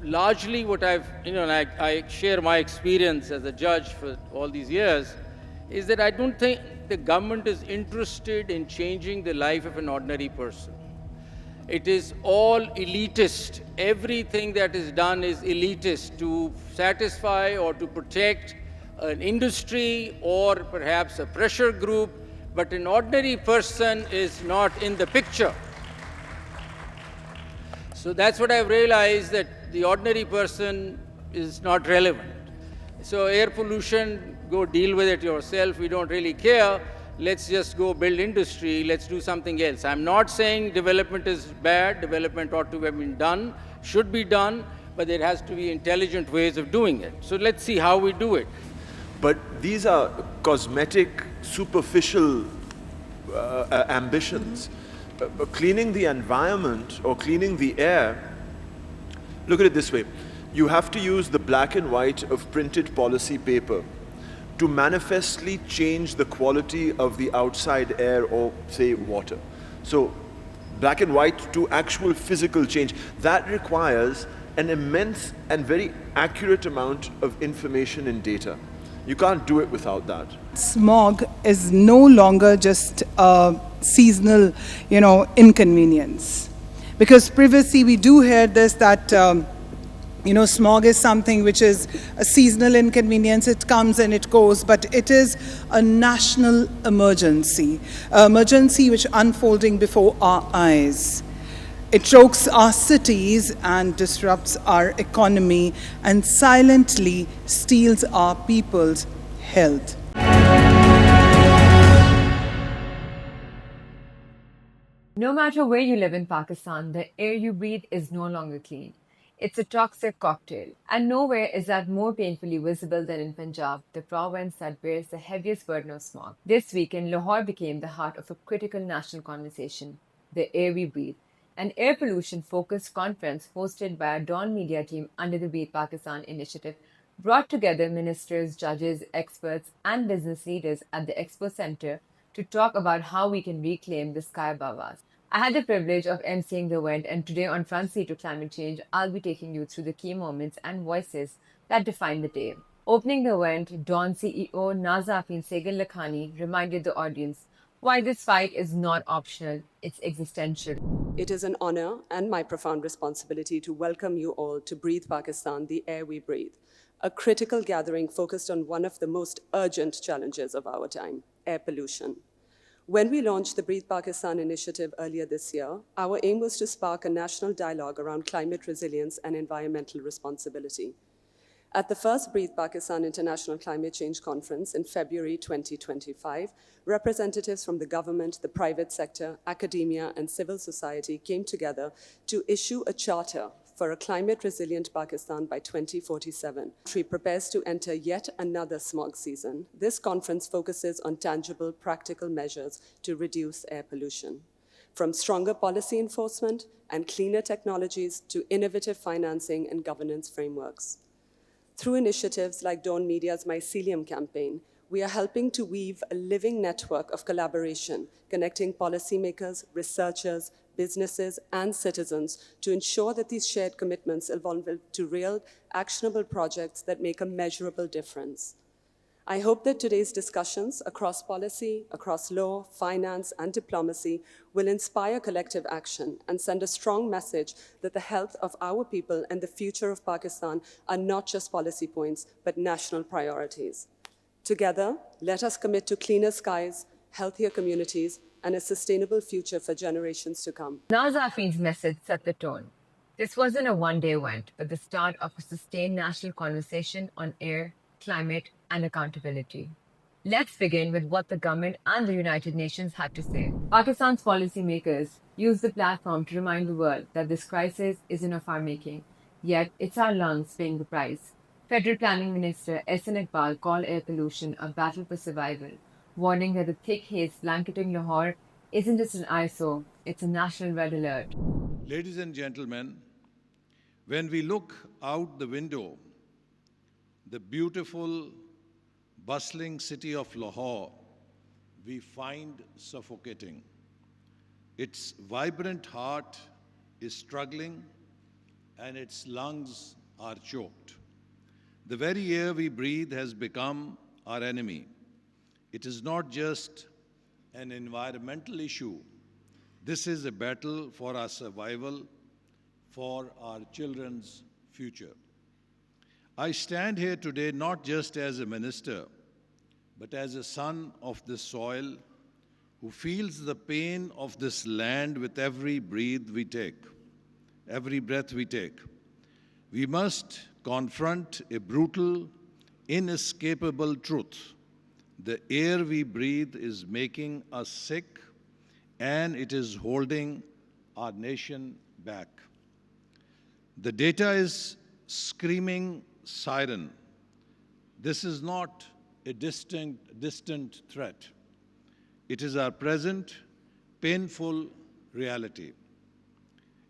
largely what I've, I share my experience as a judge for all these years, is that I don't think the government is interested in changing the life of an ordinary person. It is all elitist. Everything that is done is elitist to satisfy or to protect an industry or perhaps a pressure group, but an ordinary person is not in the picture. So that's what I've realized, that the ordinary person is not relevant. So air pollution, go deal with it yourself. We don't really care. Let's just go build industry. Let's do something else. I'm not saying development is bad. Development ought to have been done, should be done, but there has to be intelligent ways of doing it. So let's see how we do it. But these are cosmetic, superficial ambitions. Cleaning the environment or cleaning the air, look at it this way. You have to use the black and white of printed policy paper to manifestly change the quality of the outside air or, say, water. So, black and white to actual physical change. That requires an immense and very accurate amount of information and data. You can't do it without that. Smog is no longer just a seasonal, inconvenience. Because previously we do hear this that smog is something which is a seasonal inconvenience. It comes and it goes, but it is a national emergency which unfolding before our eyes. It chokes our cities and disrupts our economy and silently steals our people's health. No matter where you live in Pakistan, the air you breathe is no longer clean. It's a toxic cocktail. And nowhere is that more painfully visible than in Punjab, the province that bears the heaviest burden of smog. This weekend, Lahore became the heart of a critical national conversation, the air we breathe. An air pollution-focused conference hosted by our DawnMedia team under the Breathe Pakistan initiative brought together ministers, judges, experts, and business leaders at the Expo Centre to talk about how we can reclaim the sky above us. I had the privilege of emceeing the event, and today on Front Seat to Climate Change, I'll be taking you through the key moments and voices that define the day. Opening the event, Dawn CEO Nazafin Segal Lakhani reminded the audience why this fight is not optional, it's existential. It is an honor and my profound responsibility to welcome you all to Breathe Pakistan, the air we breathe, a critical gathering focused on one of the most urgent challenges of our time, air pollution. When we launched the Breathe Pakistan initiative earlier this year, our aim was to spark a national dialogue around climate resilience and environmental responsibility. At the first Breathe Pakistan International Climate Change Conference in February 2025, representatives from the government, the private sector, academia, and civil society came together to issue a charter for a climate-resilient Pakistan by 2047. The country prepares to enter yet another smog season. This conference focuses on tangible, practical measures to reduce air pollution. From stronger policy enforcement and cleaner technologies to innovative financing and governance frameworks. Through initiatives like DawnMedia's Mycelium campaign, we are helping to weave a living network of collaboration, connecting policymakers, researchers, businesses, and citizens to ensure that these shared commitments evolve to real, actionable projects that make a measurable difference. I hope that today's discussions across policy, across law, finance, and diplomacy will inspire collective action and send a strong message that the health of our people and the future of Pakistan are not just policy points, but national priorities. Together, let us commit to cleaner skies, healthier communities, and a sustainable future for generations to come. Nazafin's message set the tone. This wasn't a one-day event, but the start of a sustained national conversation on air, climate, and accountability. Let's begin with what the government and the United Nations had to say. Pakistan's policymakers used the platform to remind the world that this crisis isn't of our making, yet it's our lungs paying the price. Federal Planning Minister Ehsan Iqbal called air pollution a battle for survival, warning that the thick haze blanketing Lahore isn't just an eyesore, it's a national red alert. Ladies and gentlemen, when we look out the window, the beautiful, bustling city of Lahore, we find suffocating. Its vibrant heart is struggling and its lungs are choked. The very air we breathe has become our enemy. It is not just an environmental issue. This is a battle for our survival, for our children's future. I stand here today not just as a minister, but as a son of this soil who feels the pain of this land with every breath we take. We must confront a brutal, inescapable truth. The air we breathe is making us sick, and it is holding our nation back. The data is screaming siren. This is not a distant threat. It is our present, painful reality.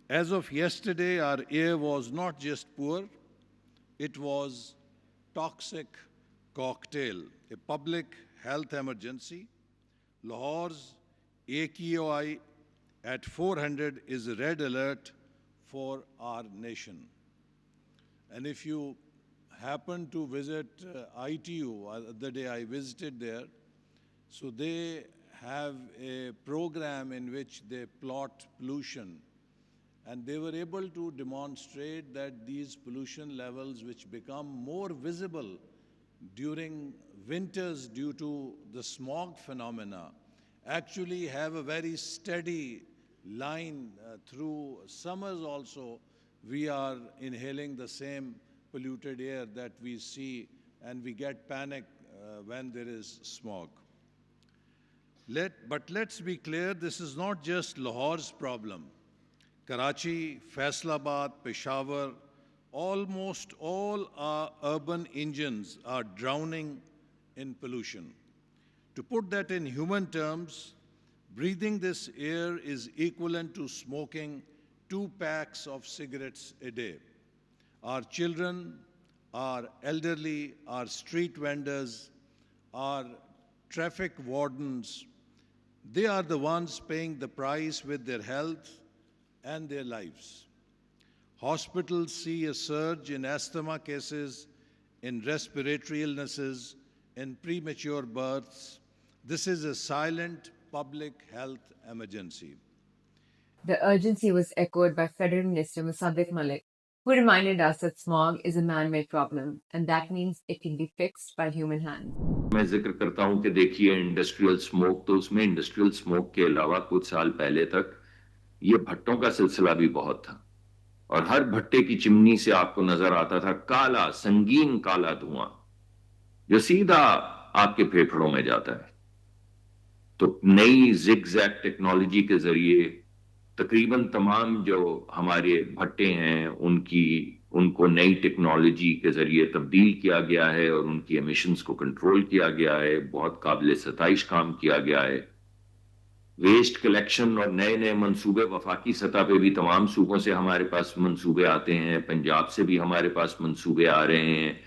As of yesterday, our air was not just poor, it was toxic cocktail, a public health emergency. Lahore's AQI at 400 is a red alert for our nation. And if you happen to visit ITU, the day I visited there, so they have a program in which they plot pollution, and they were able to demonstrate that these pollution levels, which become more visible during winters due to the smog phenomena, actually have a very steady line through summers also. We are inhaling the same polluted air that we see, and we get panic when there is smog. But let's be clear, this is not just Lahore's problem. Karachi, Faisalabad, Peshawar, almost all our urban engines are drowning in pollution. To put that in human terms, breathing this air is equivalent to smoking 2 packs of cigarettes a day. Our children, our elderly, our street vendors, our traffic wardens, they are the ones paying the price with their health and their lives. Hospitals see a surge in asthma cases, in respiratory illnesses, in premature births. This is a silent public health emergency. The urgency was echoed by Federal Minister Musaddiq Malik, who reminded us that smog is a man-made problem, and that means it can be fixed by human hands. मैं जिक्र करता हूं कि देखिए industrial smoke, तो उसमें industrial smoke के अलावा कुछ साल पहले तक ये भट्टों का सिलसिला भी बहुत था, और हर भट्टे की चिमनी से आपको नजर आता था काला, संगीन काला धुआं जो सीधा आपके फेफड़ों में जाता है। तो नई जिगजैग टेक्नोलॉजी के जरिए तकरीबन तमाम जो हमारे भट्टे हैं उनको नई टेक्नोलॉजी के जरिए तब्दील किया गया है और उनकी एमिशंस को कंट्रोल किया गया है। बहुत काबिल सताइश काम किया गया है। वेस्ट कलेक्शन और नए नए मंसूबे वफाकी सतह पे भी तमाम सूबों से हमारे पास मंसूबे आते हैं, पंजाब से भी हमारे पास मंसूबे आ रहे हैं,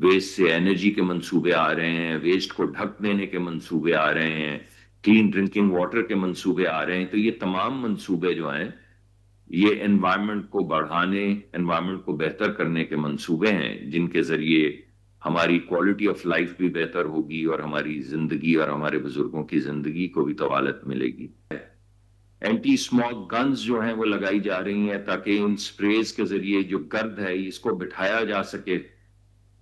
वेस्ट से एनर्जी के मंसूबे आ रहे हैं, वेस्ट को ढक देने के मंसूबे आ रहे हैं, क्लीन ड्रिंकिंग वाटर के मंसूबे आ रहे हैं। तो ये तमाम मंसूबे जो हैं ये एनवायरनमेंट को बढ़ाने, एनवायरनमेंट को बेहतर करने के मंसूबे हैं, जिनके जरिए हमारी क्वालिटी ऑफ लाइफ भी बेहतर होगी और हमारी जिंदगी और हमारे बुजुर्गों की जिंदगी को भी तवालत मिलेगी। एंटी स्मॉग गन्स जो हैं वो लगाई जा रही हैं ताकि इन स्प्रेज के जरिए जो गर्द है इसको बिठाया जा सके,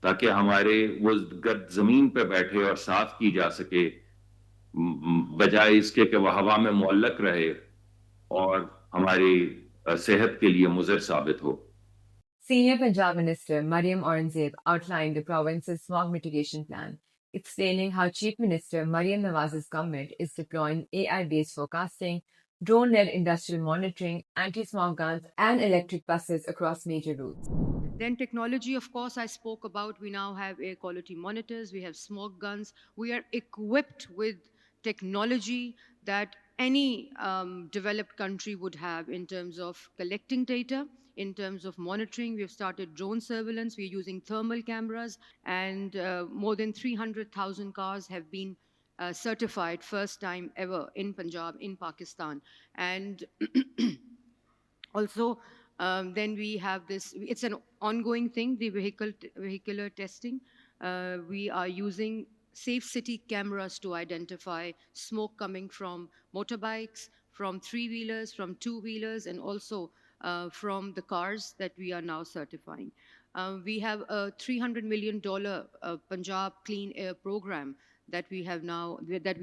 ताकि हमारे वो गर्द जमीन पे बैठे और साफ की जा सके, बजाय इसके कि वह हवा में मुअल्लक रहे और हमारी सेहत के लिए मुज़र साबित हो। Senior Punjab Minister Mariam Aurangzeb outlined the province's smog mitigation plan, explaining how Chief Minister Mariam Nawaz's government is deploying AI-based forecasting, drone-led industrial monitoring, anti-smog guns, and electric buses across major routes. Then technology, of course, I spoke about. We now have air quality monitors, we have smog guns. We are equipped with technology that any developed country would have in terms of collecting data, in terms of monitoring. We have started drone surveillance. We're using thermal cameras, and more than 300,000 cars have been certified first time ever in Punjab, in Pakistan. And also, Then we have this, it's an ongoing thing, the vehicular testing. We are using safe city cameras to identify smoke coming from motorbikes, from three-wheelers, from two-wheelers, and also from the cars that we are now certifying. We have a $300 million Punjab Clean Air program that we are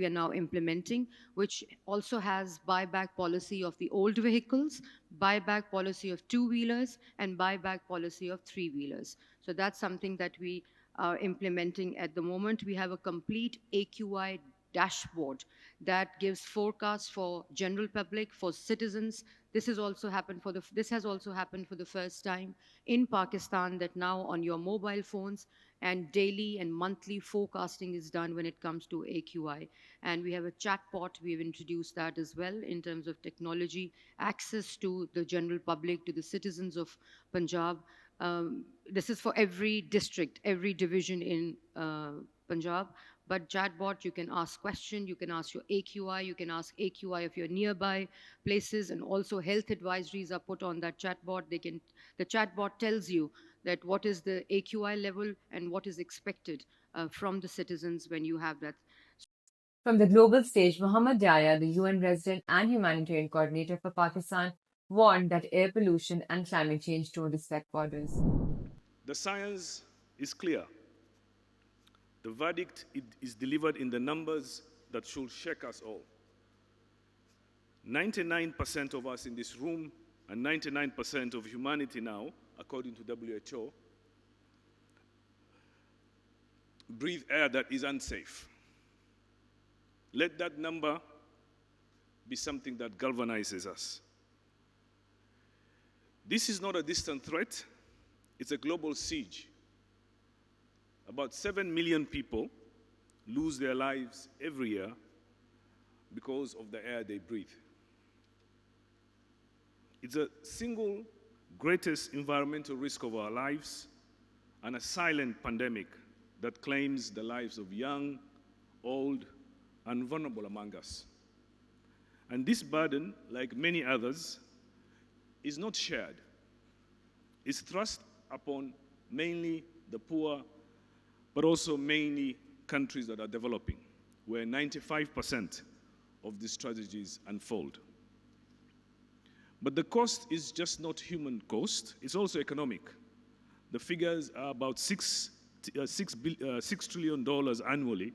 now implementing, which also has buyback policy of the old vehicles, buyback policy of two-wheelers, and buyback policy of three-wheelers. So that's something that we are implementing at the moment. We have a complete AQI dashboard that gives forecasts for general public, for citizens. This has also happened for the first time in Pakistan, that now on your mobile phones and daily and monthly forecasting is done when it comes to AQI. And we have a chatbot. We've introduced that as well in terms of technology, access to the general public, to the citizens of Punjab. This is for every district, every division in Punjab. But chatbot, you can ask questions, you can ask your AQI, you can ask AQI of your nearby places, and also health advisories are put on that chatbot. The chatbot tells you that what is the AQI level and what is expected from the citizens when you have that. From the global stage, Mohammad Daya, the UN resident and humanitarian coordinator for Pakistan, warned that air pollution and climate change don't respect borders. The science is clear. The verdict is delivered in the numbers that should shake us all. 99% of us in this room and 99% of humanity now, according to WHO, breathe air that is unsafe. Let that number be something that galvanizes us. This is not a distant threat, it's a global siege. About 7 million people lose their lives every year because of the air they breathe. It's a single greatest environmental risk of our lives and a silent pandemic that claims the lives of young, old, and vulnerable among us. And this burden, like many others, is not shared. It's thrust upon mainly the poor, but also mainly countries that are developing, where 95% of these tragedies unfold. But the cost is just not human cost, it's also economic. The figures are about $6 trillion annually,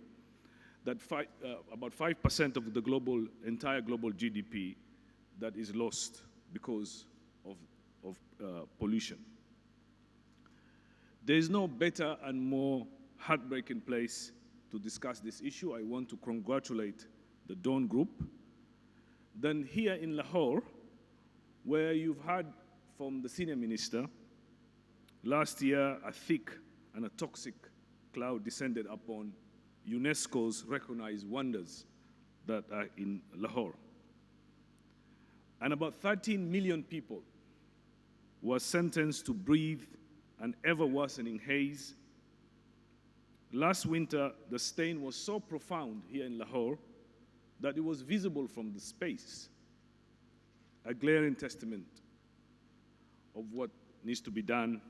that about 5% of the entire global GDP that is lost because of pollution. There is no better and more heartbreaking place to discuss this issue. I want to congratulate the Dawn Group than here in Lahore, where you've heard from the senior minister. Last year, a thick and a toxic cloud descended upon UNESCO's recognized wonders that are in Lahore. And about 13 million people were sentenced to breathe an ever-worsening haze. Last winter, the stain was so profound here in Lahore that it was visible from the space, a glaring testament of what needs to be done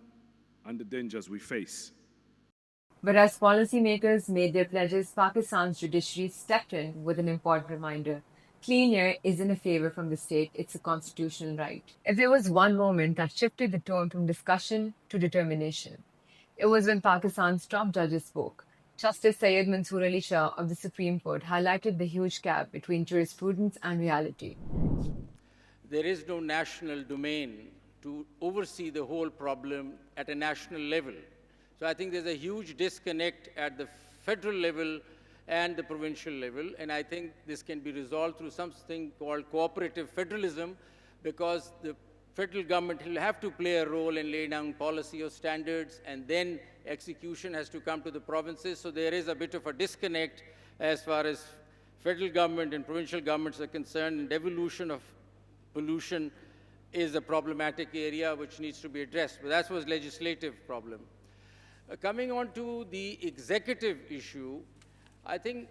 and the dangers we face. But as policymakers made their pledges, Pakistan's judiciary stepped in with an important reminder. Clean air isn't a favor from the state, it's a constitutional right. If there was one moment that shifted the tone from discussion to determination, it was when Pakistan's top judges spoke. Justice Syed Mansoor Ali Shah of the Supreme Court highlighted the huge gap between jurisprudence and reality. There is no national domain to oversee the whole problem at a national level. So I think there's a huge disconnect at the federal level and the provincial level, and I think this can be resolved through something called cooperative federalism, because the federal government will have to play a role in laying down policy or standards, and then execution has to come to the provinces. So there is a bit of a disconnect as far as federal government and provincial governments are concerned, and devolution of pollution is a problematic area which needs to be addressed. But that was legislative problem. Coming on to the executive issue, I think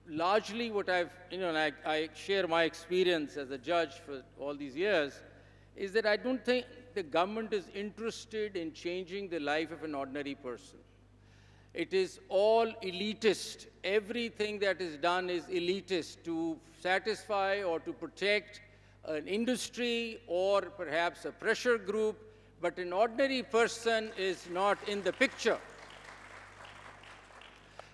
largely what I share my experience as a judge for all these years, is that I don't think the government is interested in changing the life of an ordinary person. It is all elitist. Everything that is done is elitist to satisfy or to protect an industry or perhaps a pressure group, but an ordinary person is not in the picture.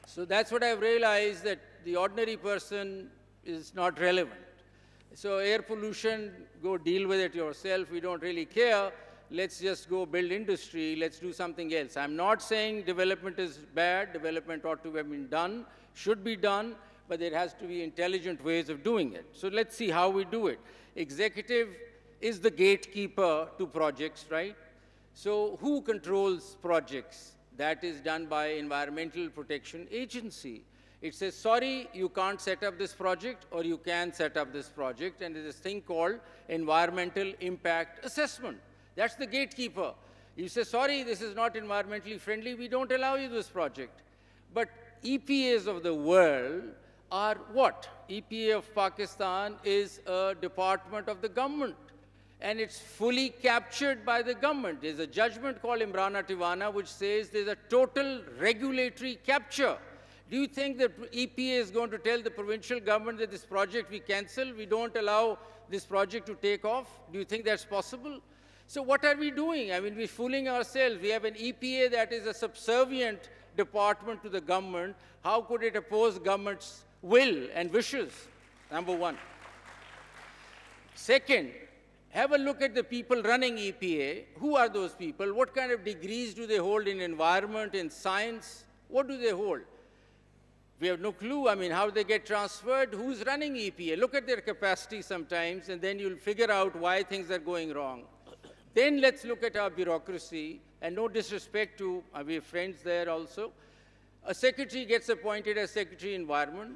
So that's what I've realized, that the ordinary person is not relevant. So air pollution, go deal with it yourself. We don't really care. Let's just go build industry. Let's do something else. I'm not saying development is bad. Development ought to have been done, should be done, but there has to be intelligent ways of doing it. So let's see how we do it. Executive is the gatekeeper to projects, right? So who controls projects? That is done by Environmental Protection Agency. It says, sorry, you can't set up this project, or you can set up this project, and there's this thing called environmental impact assessment. That's the gatekeeper. You say, sorry, this is not environmentally friendly, we don't allow you this project. But EPAs of the world are what? EPA of Pakistan is a department of the government, and it's fully captured by the government. There's a judgment called Imrana Tivana which says there's a total regulatory capture. Do you think that EPA is going to tell the provincial government that this project we cancel, we don't allow this project to take off? Do you think that's possible? So what are we doing? I mean, we're fooling ourselves. We have an EPA that is a subservient department to the government. How could it oppose government's will and wishes? Number one. Second, have a look at the people running EPA. Who are those people? What kind of degrees do they hold in environment, in science? What do they hold? We have no clue. I mean, how they get transferred? Who's running EPA? Look at their capacity sometimes, and then you'll figure out why things are going wrong. Then let's look at our bureaucracy, and no disrespect to, we have friends there also. A secretary gets appointed as Secretary Environment.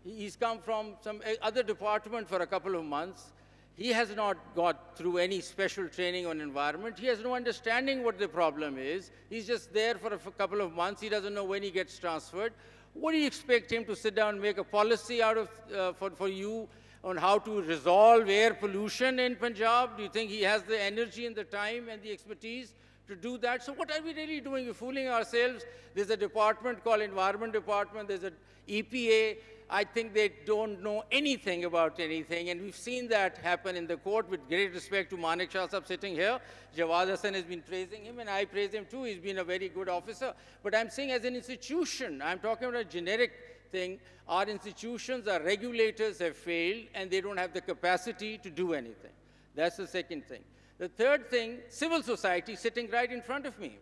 He's come from some other department for a couple of months. He has not got through any special training on environment. He has no understanding what the problem is. He's just there for a couple of months. He doesn't know when he gets transferred. What do you expect him to sit down and make a policy out of for you on how to resolve air pollution in Punjab? Do you think he has the energy and the time and the expertise to do that? So what are we really doing? We're fooling ourselves. There's a department called Environment Department. There's an EPA. I think they don't know anything about anything, and we've seen that happen in the court. With great respect to Manik Shah Sahab sitting here, Jawad Hassan has been praising him, and I praise him too. He's been a very good officer. But I'm saying as an institution, I'm talking about a generic thing. Our institutions, our regulators have failed, and they don't have the capacity to do anything. That's the second thing. The third thing, civil society sitting right in front of me.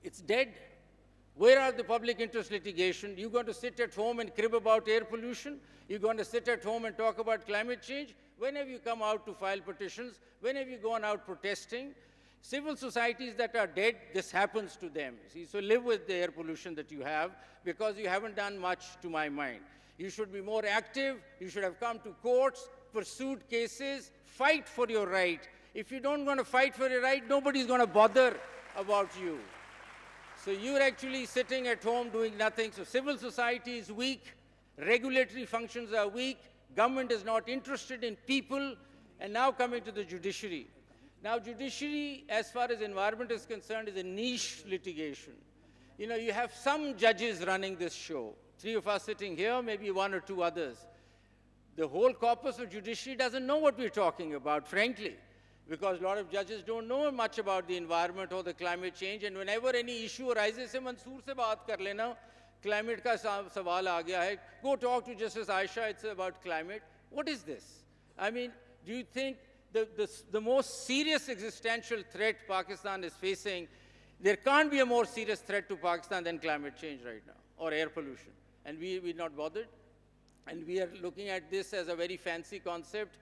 It's dead. Where are the public interest litigation? You're going to sit at home and crib about air pollution? You're going to sit at home and talk about climate change? When have you come out to file petitions? When have you gone out protesting? Civil societies that are dead, this happens to them. See? So live with the air pollution that you have, because you haven't done much to my mind. You should be more active. You should have come to courts, pursued cases, fight for your right. If you don't want to fight for your right, nobody's going to bother about you. So you're actually sitting at home doing nothing. So civil society is weak, regulatory functions are weak, government is not interested in people, and now coming to the judiciary. Now judiciary, as far as environment is concerned, is a niche litigation. You know, you have some judges running this show. 3 of us sitting here, maybe 1 or 2 others. The whole corpus of judiciary doesn't know what we're talking about, frankly, because a lot of judges don't know much about the environment or the climate change, and whenever any issue arises, say, Mansoor se baat kar lena, climate ka sawal aa gaya hai, go talk to Justice Aisha, it's about climate. What is this? I mean, do you think the most serious existential threat Pakistan is facing, there can't be a more serious threat to Pakistan than climate change right now, or air pollution, and we're not bothered, and we are looking at this as a very fancy concept.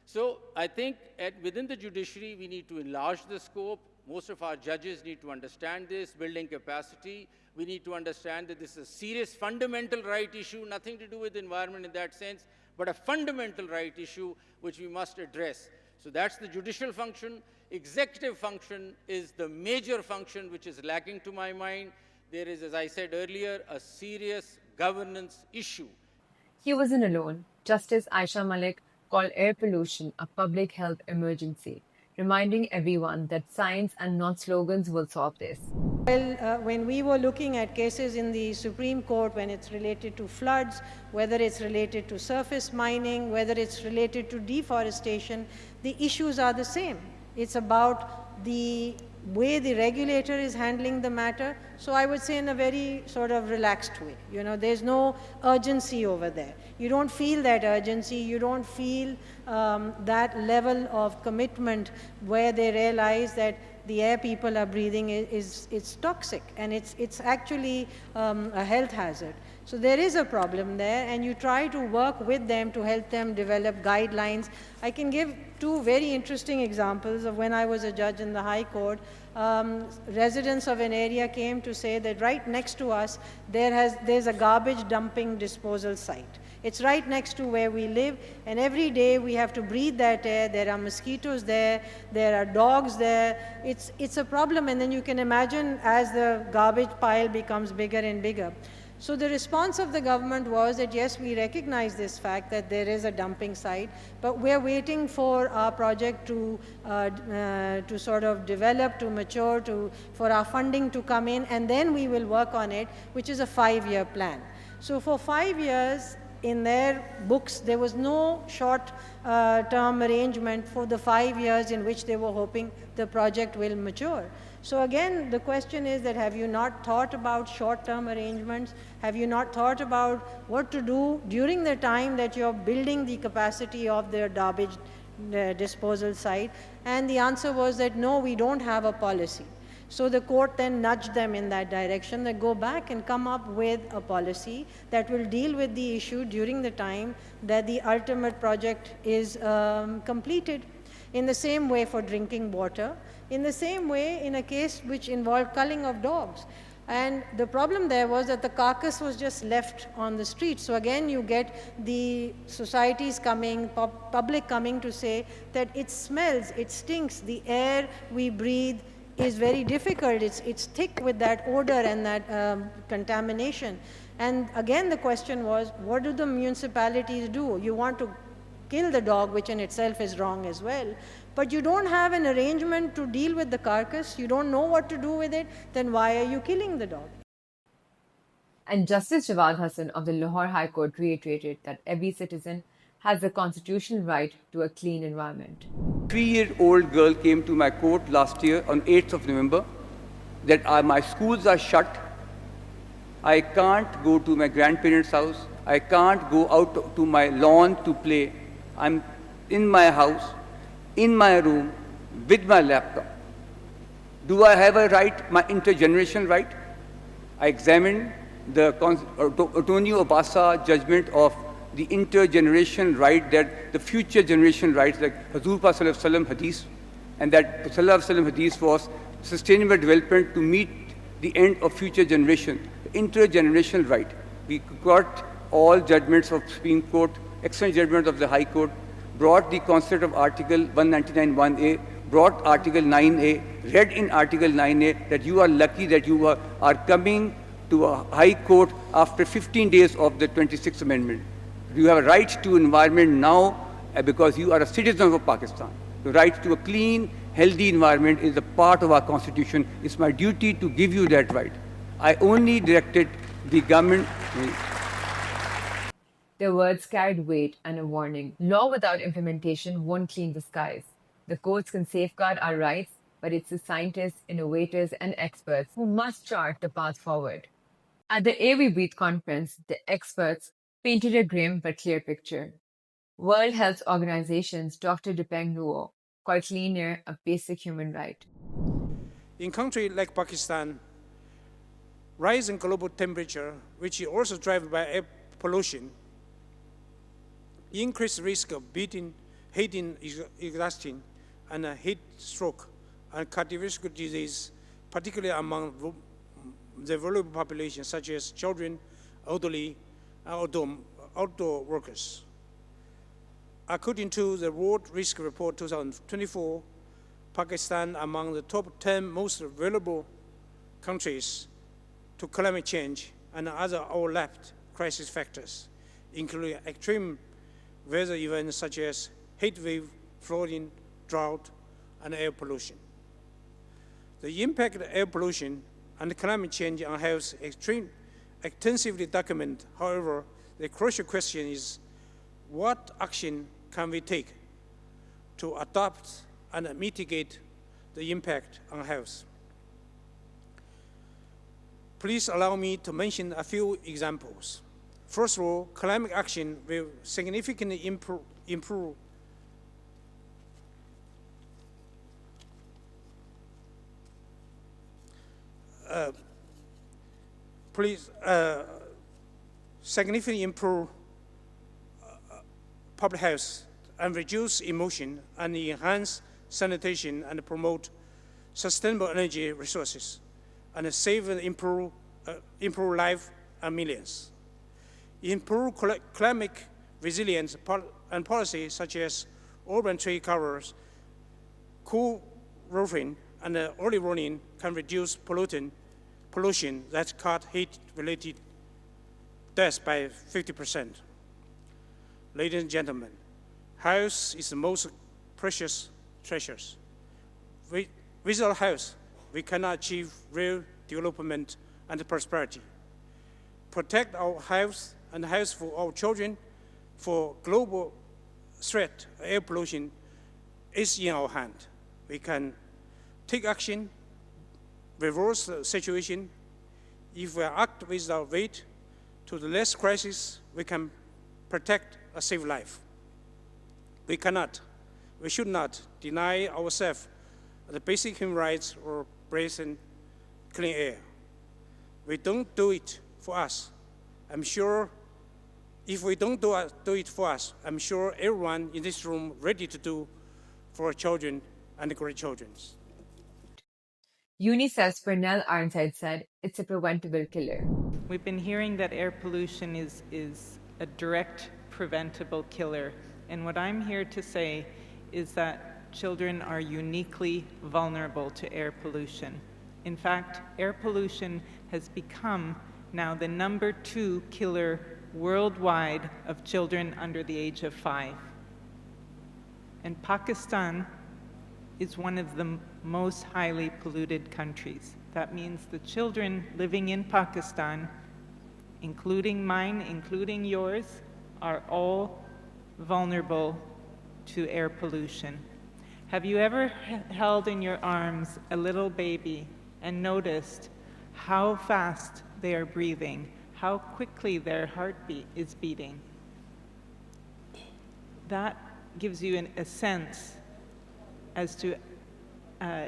So I think within the judiciary, we need to enlarge the scope. Most of our judges need to understand this, building capacity. We need to understand that this is a serious fundamental right issue, nothing to do with the environment in that sense, but a fundamental right issue which we must address. So that's the judicial function. Executive function is the major function which is lacking to my mind. There is, as I said earlier, a serious governance issue. He wasn't alone. Justice Aisha Malik called air pollution a public health emergency. reminding everyone that science and not slogans will solve this. Well, when we were looking at cases in the Supreme Court, when it's related to floods, whether it's related to surface mining, whether it's related to deforestation, the issues are the same. It's about the way the regulator is handling the matter. So I would say in a very sort of relaxed way. You know, there's no urgency over there. You don't feel that urgency. You don't feel that level of commitment where they realize that the air people are breathing is toxic, and it's actually a health hazard. So there is a problem there, and you try to work with them to help them develop guidelines. I can give two very interesting examples of when I was a judge in the High Court. Residents of an area came to say that right next to us there's a garbage dumping disposal site. It's right next to where we live, and every day we have to breathe that air. There are mosquitoes there, there are dogs there. It's a problem, and then you can imagine as the garbage pile becomes bigger and bigger. So the response of the government was that yes, we recognize this fact that there is a dumping site, but we're waiting for our project to sort of develop, to mature, for our funding to come in, and then we will work on it, which is a 5-year plan. So for 5 years, in their books, there was no short-term arrangement for the 5 years in which they were hoping the project will mature. So again, the question is that have you not thought about short-term arrangements? Have you not thought about what to do during the time that you're building the capacity of the garbage disposal site? And the answer was that no, we don't have a policy. So the court then nudged them in that direction. They go back and come up with a policy that will deal with the issue during the time that the ultimate project is completed. In the same way for drinking water, in the same way in a case which involved culling of dogs. And the problem there was that the carcass was just left on the street. So again, you get the societies coming, public coming to say that it smells, it stinks, the air we breathe is very difficult. It's thick with that odor and that contamination. And again, the question was, what do the municipalities do? You want to kill the dog, which in itself is wrong as well, but you don't have an arrangement to deal with the carcass, you don't know what to do with it, then why are you killing the dog? And Justice Jawad Hassan of the Lahore High Court reiterated that every citizen has the constitutional right to a clean environment. A 3-year-old girl came to my court last year on 8th of November that my schools are shut. I can't go to my grandparents' house. I can't go out to my lawn to play. I'm in my house, in my room, with my laptop. Do I have a right, my intergenerational right? I examined the Antonio Obasa judgment of the intergenerational right, that the future generation rights, like Hazur Sallallahu Alaihi Wasallam Hadith, and that Sallallahu Alaihi Wasallam Hadith was sustainable development to meet the end of future generation, intergenerational right. We got all judgments of Supreme Court, excellent judgment of the High Court, brought the concept of Article 199(1)A, brought Article 9A, read in Article 9A that you are lucky that you are coming to a High Court after 15 days of the 26th Amendment. You have a right to environment now because you are a citizen of Pakistan. The right to a clean, healthy environment is a part of our constitution. It's my duty to give you that right. I only directed the government. Their words carried weight and a warning. Law without implementation won't clean the skies. The courts can safeguard our rights, but it's the scientists, innovators, and experts who must chart the path forward. At the Air We Breathe conference, the experts painted a grim but clear picture. World Health Organization's Dr. Dipeng Nuo called clean air a basic human right. In countries like Pakistan, rising global temperature, which is also driven by air pollution, increased risk of heat exhaustion and heat stroke and cardiovascular disease, particularly among the vulnerable population, such as children, elderly, and outdoor workers. According to the World Risk Report 2024, Pakistan among the top 10 most vulnerable countries to climate change and other overlapped crisis factors, including extreme weather events such as heat wave, flooding, drought, and air pollution. The impact of air pollution and climate change on health is extensively documented. However, the crucial question is, what action can we take to adapt and mitigate the impact on health? Please allow me to mention a few examples. First of all, climate action will significantly improve significantly improve public health and reduce emission and enhance sanitation and promote sustainable energy resources and save and improve life and millions. Improve climate resilience and policies such as urban tree covers, cool roofing, and early warning can reduce pollution that cut heat-related deaths by 50%. Ladies and gentlemen, health is the most precious treasures. Without health, we cannot achieve real development and prosperity. Protect our health and health for our children for global threat, air pollution, is in our hand. We can take action, reverse the situation. If we act without wait to the next crisis, we can protect a safe life. We should not deny ourselves the basic human rights or breathing clean air. We don't do it for us. I'm sure if we don't do it for us, I'm sure everyone in this room ready to do for our children and grandchildren. UNICEF's Pernell Arnside said it's a preventable killer. We've been hearing that air pollution is a direct preventable killer. And what I'm here to say is that children are uniquely vulnerable to air pollution. In fact, air pollution has become now the #2 killer worldwide of children under the age of 5. And Pakistan is one of the most highly polluted countries. That means the children living in Pakistan, including mine, including yours, are all vulnerable to air pollution. Have you ever held in your arms a little baby and noticed how fast they are breathing, how quickly their heartbeat is beating? That gives you a sense as to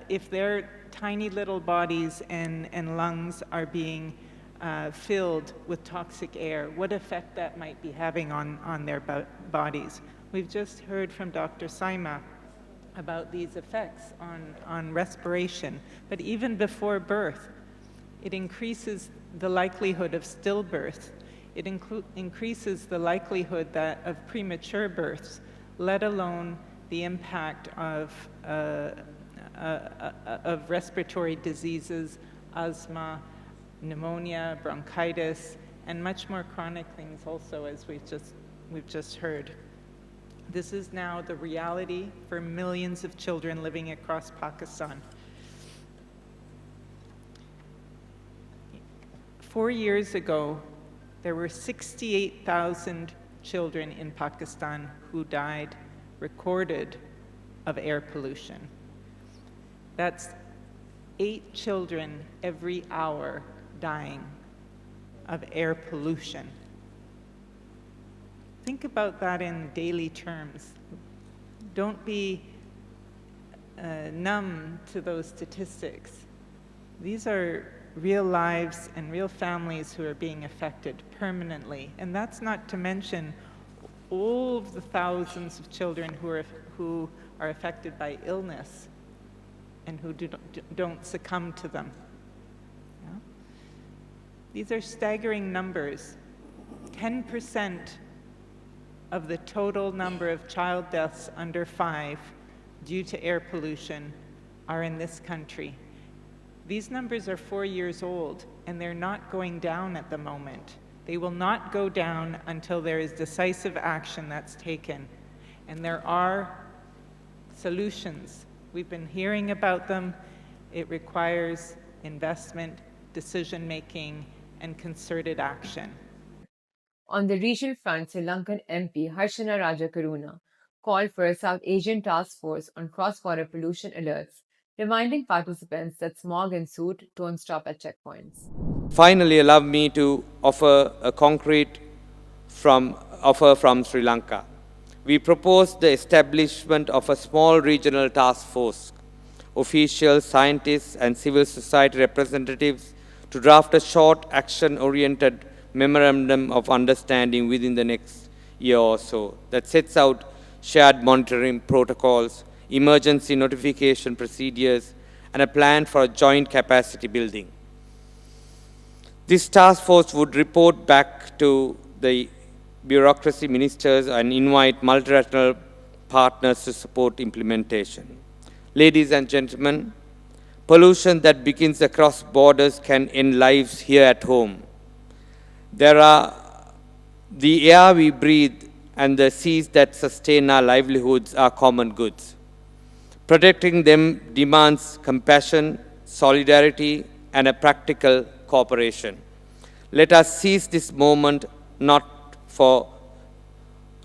if their tiny little bodies and lungs are being filled with toxic air, what effect that might be having on their bodies. We've just heard from Dr. Saima about these effects on respiration, but even before birth, it increases the likelihood of stillbirth. It increases the likelihood of premature births, let alone the impact of respiratory diseases, asthma, pneumonia, bronchitis, and much more chronic things also, as we've just heard. This is now the reality for millions of children living across Pakistan. 4 years ago, there were 68,000 children in Pakistan who died, recorded, of air pollution. That's 8 children every hour dying of air pollution. Think about that in daily terms. Don't be numb to those statistics. These are real lives and real families who are being affected permanently. And that's not to mention all of the thousands of children who are affected by illness and who don't succumb to them. Yeah? These are staggering numbers. 10% of the total number of child deaths under 5 due to air pollution are in this country. These numbers are 4 years old, and they're not going down at the moment. They will not go down until there is decisive action that's taken. And there are solutions We've been hearing about them. It requires investment, decision-making, and concerted action. On the regional front, Sri Lankan MP Harshana Rajakaruna called for a South Asian task force on cross-border pollution alerts, reminding participants that smog and soot don't stop at checkpoints. Finally, allow me to offer a concrete offer from Sri Lanka. We propose the establishment of a small regional task force, officials, scientists, and civil society representatives to draft a short, action-oriented memorandum of understanding within the next year or so that sets out shared monitoring protocols, emergency notification procedures, and a plan for a joint capacity building. This task force would report back to the bureaucracy ministers and invite multilateral partners to support implementation. Ladies and gentlemen, pollution that begins across borders can end lives here at home. The air we breathe and the seas that sustain our livelihoods are common goods. Protecting them demands compassion, solidarity, and a practical cooperation. Let us seize this moment not for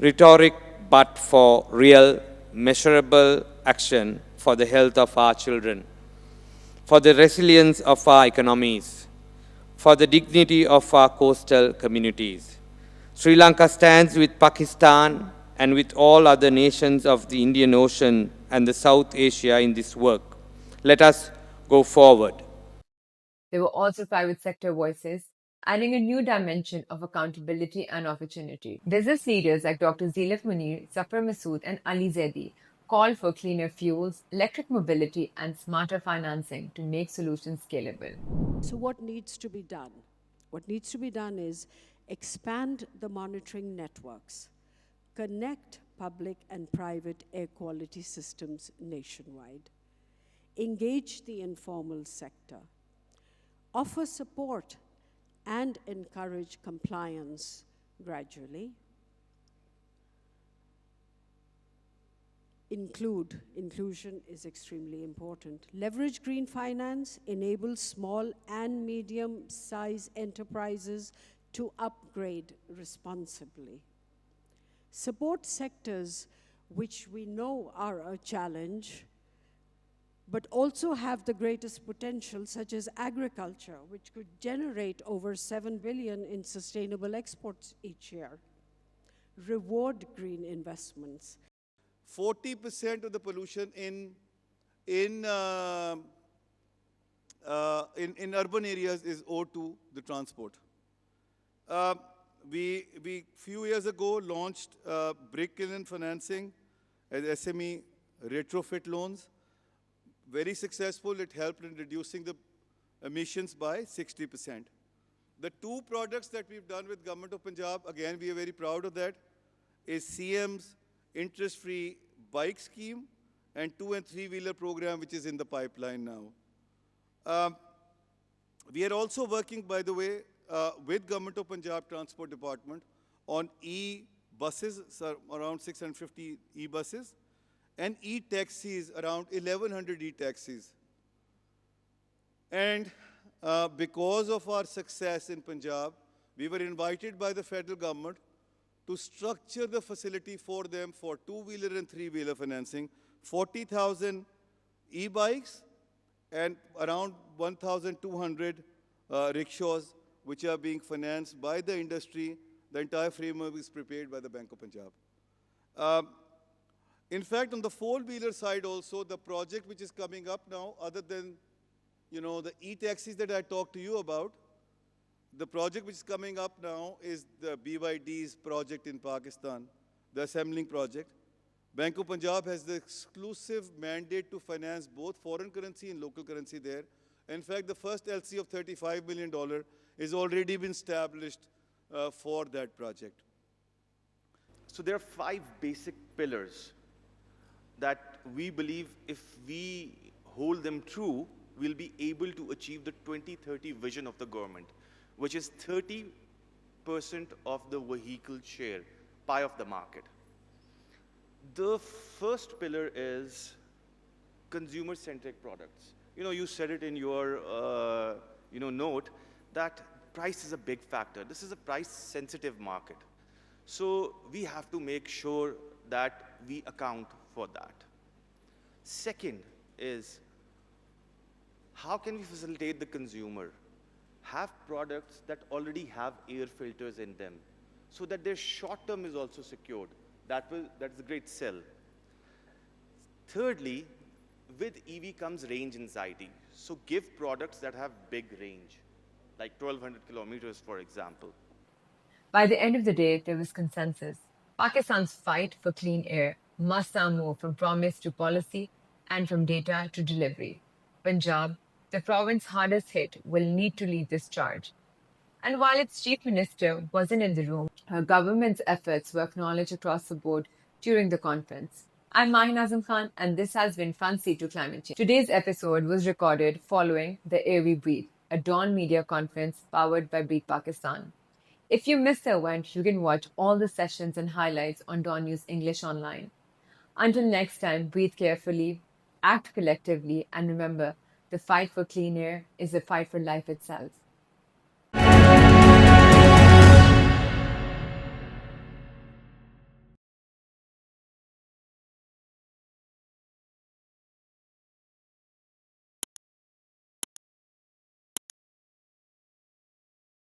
rhetoric, but for real, measurable action for the health of our children, for the resilience of our economies, for the dignity of our coastal communities. Sri Lanka stands with Pakistan and with all other nations of the Indian Ocean and the South Asia in this work. Let us go forward. There were also private sector voices, adding a new dimension of accountability and opportunity. Business leaders like Dr. Zilaf Munir, Zafar Masood, and Ali Zaidi called for cleaner fuels, electric mobility, and smarter financing to make solutions scalable. So what needs to be done? What needs to be done is expand the monitoring networks, connect public and private air quality systems nationwide, engage the informal sector, offer support and encourage compliance gradually, inclusion is extremely important. Leverage green finance, enable small and medium-sized enterprises to upgrade responsibly. Support sectors which we know are a challenge, but also have the greatest potential, such as agriculture, which could generate over 7 billion in sustainable exports each year. Reward green investments. 40% of the pollution in urban areas is owed to the transport. We few years ago launched brick kiln financing as SME retrofit loans. Very successful. It helped in reducing the emissions by 60%. The two products that we've done with Government of Punjab, again, we are very proud of that, is CM's interest-free bike scheme and 2- and 3-wheeler program, which is in the pipeline now. We are also working, by the way, with Government of Punjab Transport Department on e-buses, around 650 e-buses, and e-taxis, around 1,100 e-taxis. And because of our success in Punjab, we were invited by the federal government to structure the facility for them for 2-wheeler and 3-wheeler financing, 40,000 e-bikes and around 1,200 rickshaws, which are being financed by the industry. The entire framework is prepared by the Bank of Punjab. In fact, on the 4-wheeler side also, the project which is coming up now, other than the e-taxis that I talked to you about, the project which is coming up now is the BYD's project in Pakistan, the assembling project. Bank of Punjab has the exclusive mandate to finance both foreign currency and local currency there. In fact, the first LC of $35 million is already been established for that project. So there are 5 basic pillars that we believe if we hold them true, we'll be able to achieve the 2030 vision of the government, which is 30% of the vehicle share, pie of the market. The first pillar is consumer-centric products. You said it in your note that price is a big factor. This is a price-sensitive market. So we have to make sure that we account for that. Second is, how can we facilitate the consumer? Have products that already have air filters in them so that their short term is also secured. That's a great sell. Thirdly, with EV comes range anxiety. So give products that have big range, like 1200 kilometers, for example. By the end of the day, there was consensus. Pakistan's fight for clean air must now move from promise to policy and from data to delivery. Punjab, the province hardest hit, will need to lead this charge. And while its chief minister wasn't in the room, her government's efforts were acknowledged across the board during the conference. I'm Mahin Azam Khan, and this has been Front Seat to Climate Change. Today's episode was recorded following the Air We Breathe, a DawnMedia conference powered by Breathe Pakistan. If you missed the event, you can watch all the sessions and highlights on DawnNews English online. Until next time, breathe carefully, act collectively, and remember, the fight for clean air is the fight for life itself.